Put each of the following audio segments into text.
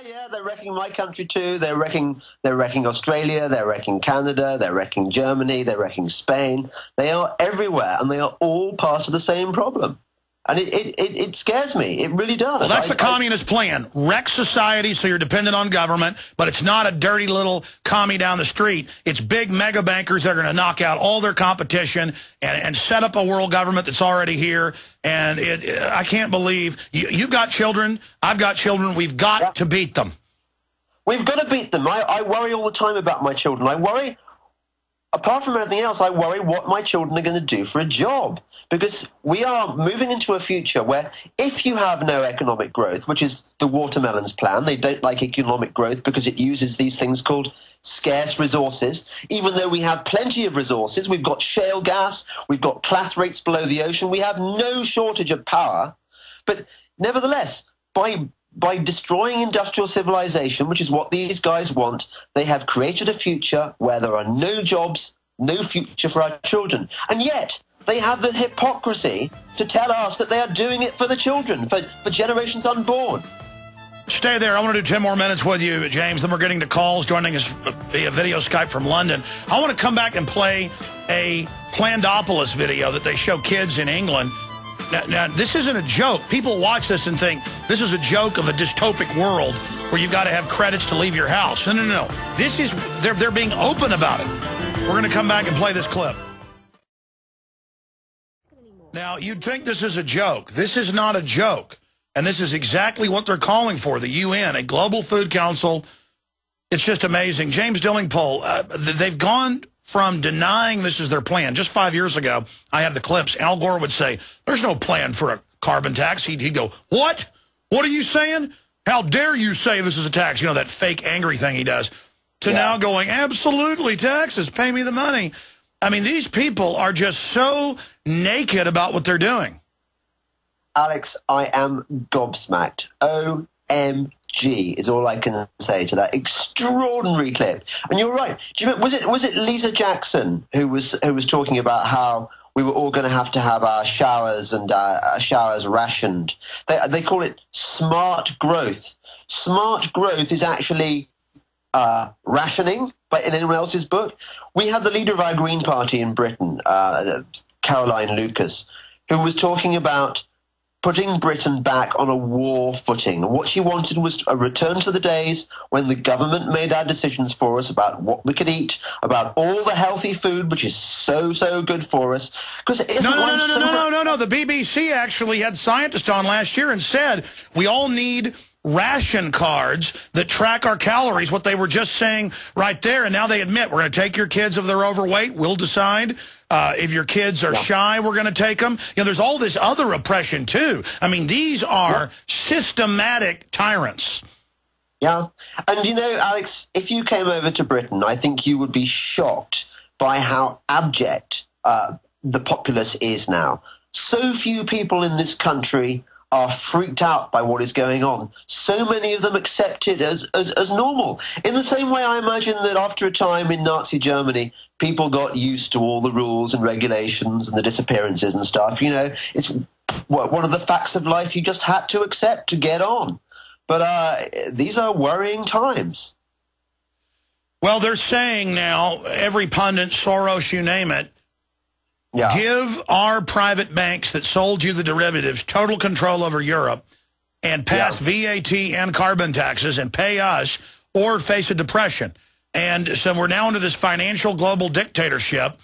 Yeah, they're wrecking my country too. They're wrecking Australia, they're wrecking Canada, they're wrecking Germany, they're wrecking Spain. They are everywhere, and they are all part of the same problem. And it scares me. It really does. Well, that's the communist plan. Wreck society so you're dependent on government, but it's not a dirty little commie down the street. It's big mega bankers that are going to knock out all their competition and set up a world government that's already here. And I can't believe you've got children. I've got children. We've got to beat them. We've got to beat them. I worry all the time about my children. I worry, apart from anything else, I worry what my children are going to do for a job. Because we are moving into a future where if you have no economic growth, which is the watermelon's plan, they don't like economic growth because it uses these things called scarce resources. Even though we have plenty of resources, we've got shale gas, we've got clathrates below the ocean, we have no shortage of power. But nevertheless, by destroying industrial civilization, which is what these guys want, they have created a future where there are no jobs, no future for our children. And yet they have the hypocrisy to tell us that they are doing it for the children, for generations unborn. Stay there. I want to do 10 more minutes with you, James. Then we're getting to calls, joining us via video Skype from London. I want to come back and play a Plandopolis video that they show kids in England. Now, this isn't a joke. People watch this and think this is a joke of a dystopic world where you've got to have credits to leave your house. No. This is, they're being open about it. We're going to come back and play this clip. Now, you'd think this is a joke. This is not a joke. And this is exactly what they're calling for, the UN, a global food council. It's just amazing. James Delingpole, they've gone from denying this is their plan. Just 5 years ago, I have the clips. Al Gore would say, there's no plan for a carbon tax. He'd go, what? What are you saying? How dare you say this is a tax? You know, that fake angry thing he does. To now going, absolutely, taxes, pay me the money. I mean, these people are just so naked about what they're doing. Alex, I am gobsmacked. OMG is all I can say to that extraordinary clip. And you're right. Do you remember, was it Lisa Jackson who was talking about how we were all going to have our showers and our showers rationed? They call it smart growth. Smart growth is actually rationing, but in anyone else's book. We had the leader of our Green Party in Britain, Caroline Lucas, who was talking about putting Britain back on a war footing. And what she wanted was a return to the days when the government made our decisions for us about what we could eat, about all the healthy food, which is so good for us. No. The BBC actually had scientists on last year and said we all need ration cards that track our calories, what they were just saying right there. And now they admit, we're going to take your kids if they're overweight. We'll decide. If your kids are shy, we're going to take them. You know, there's all this other oppression, too. I mean, these are systematic tyrants. Yeah. And, you know, Alex, if you came over to Britain, I think you would be shocked by how abject the populace is now. So few people in this country are freaked out by what is going on. So many of them accept it as normal. In the same way, I imagine that after a time in Nazi Germany, people got used to all the rules and regulations and the disappearances and stuff. You know, it's one of the facts of life you just had to accept to get on. But these are worrying times. Well, they're saying now, every pundit, Soros, you name it, give our private banks that sold you the derivatives total control over Europe and pass VAT and carbon taxes and pay us or face a depression. And so we're now into this financial global dictatorship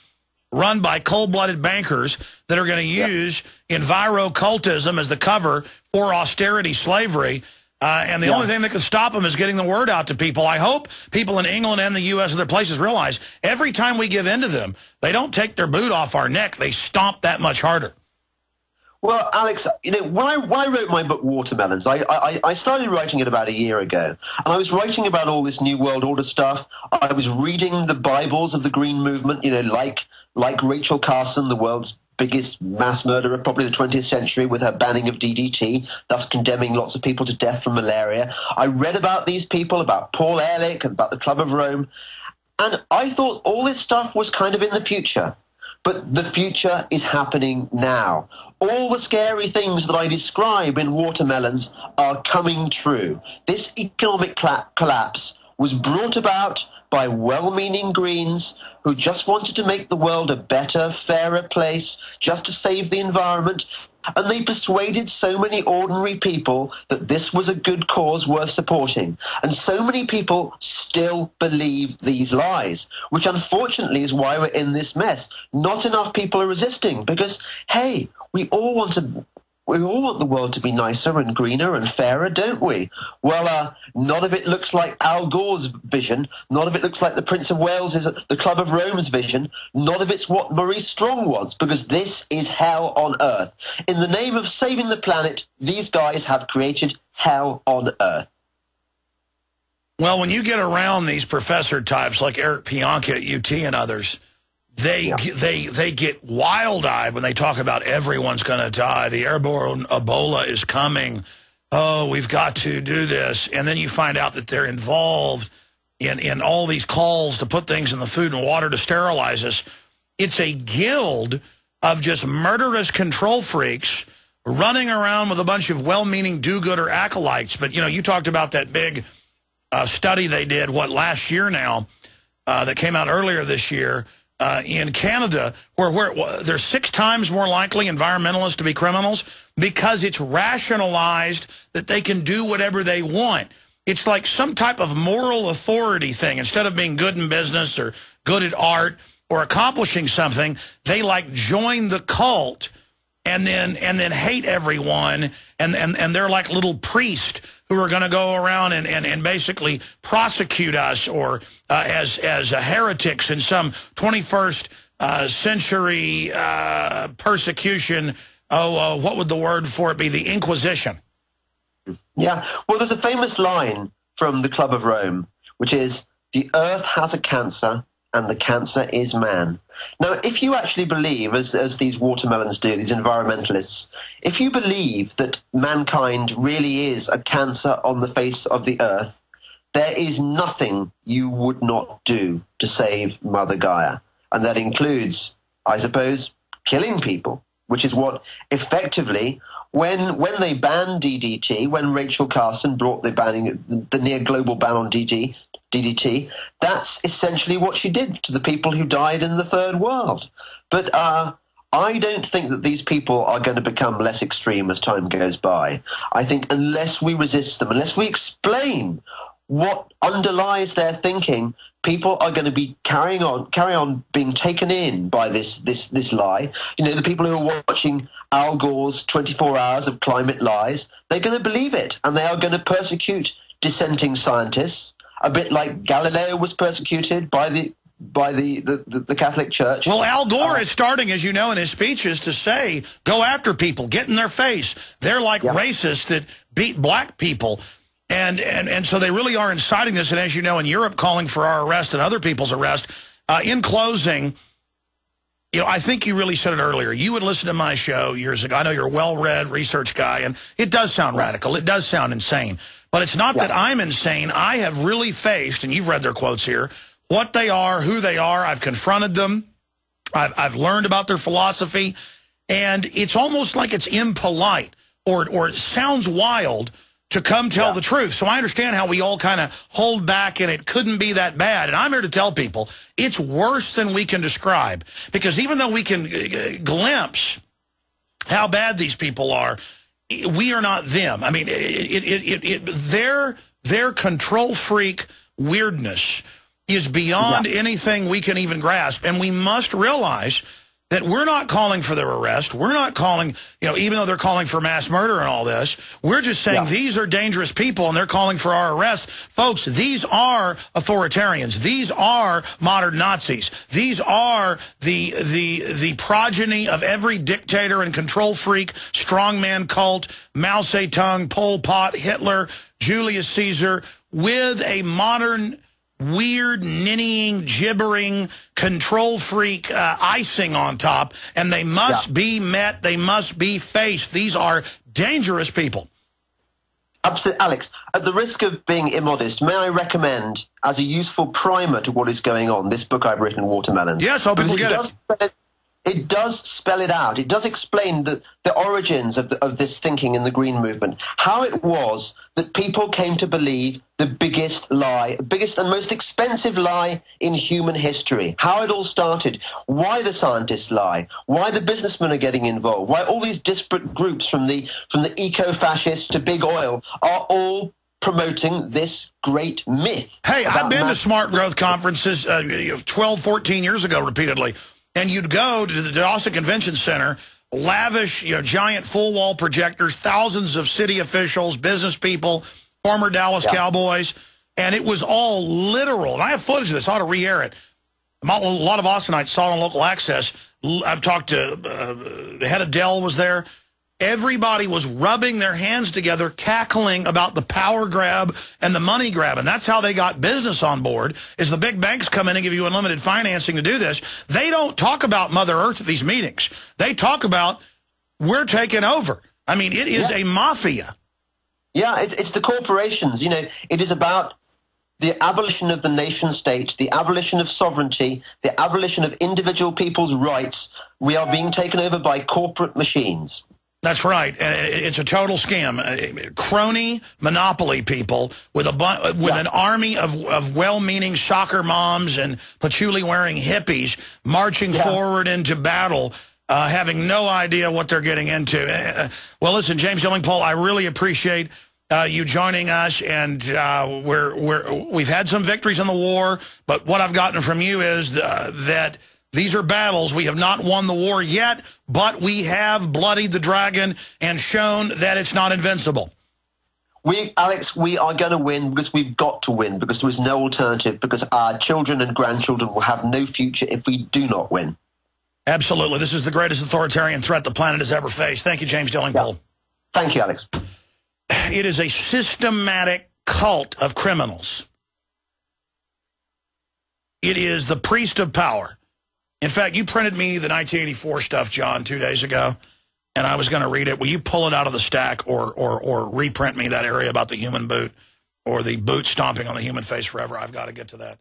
run by cold-blooded bankers that are going to use enviro-cultism as the cover for austerity slavery. And the only thing that can stop them is getting the word out to people. I hope people in England and the U.S. and other places realize every time we give in to them, they don't take their boot off our neck. They stomp that much harder. Well, Alex, you know, when I wrote my book Watermelons, I started writing it about a year ago. And I was writing about all this New World Order stuff. I was reading the Bibles of the Green Movement, you know, like Rachel Carson, the world's biggest mass murderer, probably the 20th century, with her banning of DDT, thus condemning lots of people to death from malaria. I read about these people, about Paul Ehrlich, and about the Club of Rome, and I thought all this stuff was kind of in the future. But the future is happening now. All the scary things that I describe in watermelons are coming true. This economic collapse was brought about by well-meaning Greens who just wanted to make the world a better, fairer place, just to save the environment. And they persuaded so many ordinary people that this was a good cause worth supporting. And so many people still believe these lies, which unfortunately is why we're in this mess. Not enough people are resisting because, hey, we all want the world to be nicer and greener and fairer, don't we? Well, none of it looks like Al Gore's vision. None of it looks like the Prince of Wales' the Club of Rome's vision. None of it's what Maurice Strong wants, because this is hell on earth. In the name of saving the planet, these guys have created hell on earth. Well, when you get around these professor types like Eric Pianka at UT and others, they get wild-eyed when they talk about everyone's going to die. The airborne Ebola is coming. Oh, we've got to do this. And then you find out that they're involved in all these calls to put things in the food and water to sterilize us. It's a guild of just murderous control freaks running around with a bunch of well-meaning do-gooder acolytes. But, you know, you talked about that big study they did, last year now, that came out earlier this year, in Canada, where they're 6 times more likely environmentalists to be criminals because it's rationalized that they can do whatever they want. It's like some type of moral authority thing. Instead of being good in business or good at art or accomplishing something, they like join the cult and then hate everyone, and they're like little priests who are going to go around and basically prosecute us or as heretics in some 21st century persecution. What would the word for it be? The Inquisition. Yeah, well, there's a famous line from the Club of Rome, which is, "The earth has a cancer, and the cancer is man." Now, if you actually believe, as these watermelons do, these environmentalists, if you believe that mankind really is a cancer on the face of the earth, there is nothing you would not do to save Mother Gaia. And that includes, I suppose, killing people, which is what effectively, when they banned DDT, when Rachel Carson brought the near global ban on DDT, that's essentially what she did to the people who died in the third world. But I don't think that these people are going to become less extreme as time goes by. I think unless we resist them, unless we explain what underlies their thinking, people are going to be carry on being taken in by this lie. You know, the people who are watching Al Gore's 24 Hours of Climate Lies, they're going to believe it, and they are going to persecute dissenting scientists, a bit like Galileo was persecuted by the Catholic Church. Well, Al Gore is starting, as you know, in his speeches to say, go after people, get in their face. They're like racists that beat black people. And so they really are inciting this. And as you know, in Europe, calling for our arrest and other people's arrest. In closing, you know, I think you really said it earlier. You would listen to my show years ago. I know you're a well-read research guy, and it does sound radical. It does sound insane. But it's not that I'm insane. I have really faced, and you've read their quotes here, what they are, who they are. I've confronted them. I've learned about their philosophy. And it's almost like it's impolite or it sounds wild to come tell the truth. So I understand how we all kind of hold back and it couldn't be that bad. And I'm here to tell people it's worse than we can describe. Because even though we can glimpse how bad these people are, we are not them. I mean, their control freak weirdness is beyond anything we can even grasp. And we must realize that we're not calling for their arrest. We're not calling, you know, even though they're calling for mass murder and all this, we're just saying these are dangerous people and they're calling for our arrest. Folks, these are authoritarians. These are modern Nazis. These are the progeny of every dictator and control freak, strongman cult, Mao Zedong, Pol Pot, Hitler, Julius Caesar, with a modern weird, ninnying, gibbering, control freak icing on top, and they must be met, they must be faced. These are dangerous people. Absolutely. Alex, at the risk of being immodest, may I recommend, as a useful primer to what is going on, this book I've written, Watermelons? Yes, I'll people get it. it does spell it out. It does explain the origins of this thinking in the Green Movement, how it was that people came to believe the biggest lie, biggest and most expensive lie in human history, how it all started, why the scientists lie, why the businessmen are getting involved, why all these disparate groups from the eco-fascists to big oil are all promoting this great myth. Hey, I've been to smart growth conferences 12, 14 years ago repeatedly, and you'd go to the Austin Convention Center, lavish, giant full-wall projectors, thousands of city officials, business people, former Dallas Cowboys, and it was all literal. And I have footage of this. I ought to re-air it. A lot of Austinites saw it on local access. I've talked to the head of Dell was there. Everybody was rubbing their hands together, cackling about the power grab and the money grab. And that's how they got business on board, is the big banks come in and give you unlimited financing to do this. They don't talk about Mother Earth at these meetings. They talk about, we're taking over. I mean, it is a mafia. Yeah, it's the corporations. It is about the abolition of the nation state, the abolition of sovereignty, the abolition of individual people's rights. We are being taken over by corporate machines. That's right. It's a total scam. Crony monopoly people with an army of well-meaning soccer moms and patchouli-wearing hippies marching forward into battle, having no idea what they're getting into. Well, listen, James Delingpole, I really appreciate you joining us, and we've had some victories in the war, but what I've gotten from you is that these are battles. We have not won the war yet, but we have bloodied the dragon and shown that it's not invincible. Alex, we are going to win because we've got to win, because there is no alternative, because our children and grandchildren will have no future if we do not win. Absolutely. This is the greatest authoritarian threat the planet has ever faced. Thank you, James Delingpole. Yeah. Thank you, Alex. It is a systematic cult of criminals. It is the priest of power. In fact, you printed me the 1984 stuff, John, 2 days ago, and I was going to read it. Will you pull it out of the stack or reprint me that area about the human boot or the boot stomping on the human face forever? I've got to get to that.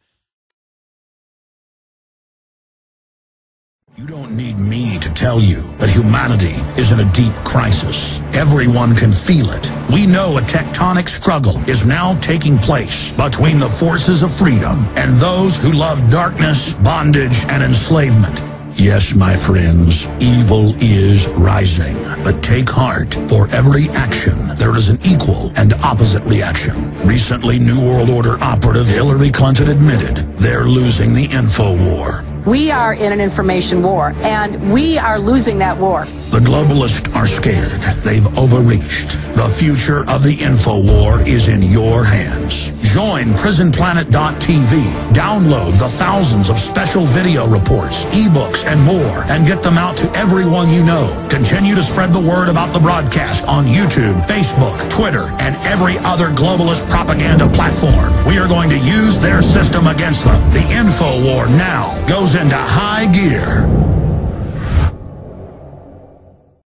You don't need me to tell you that humanity is in a deep crisis. Everyone can feel it. We know a tectonic struggle is now taking place between the forces of freedom and those who love darkness, bondage, and enslavement. Yes, my friends, evil is rising. But take heart. For every action, there is an equal and opposite reaction. Recently, New World Order operative Hillary Clinton admitted they're losing the info war. We are in an information war, and we are losing that war. The globalists are scared. They've overreached. The future of the info war is in your hands. Join PrisonPlanet.tv. Download the thousands of special video reports, ebooks, and more, and get them out to everyone you know. Continue to spread the word about the broadcast on YouTube, Facebook, Twitter, and every other globalist propaganda platform. We are going to use their system against them. The info war now goes into high gear.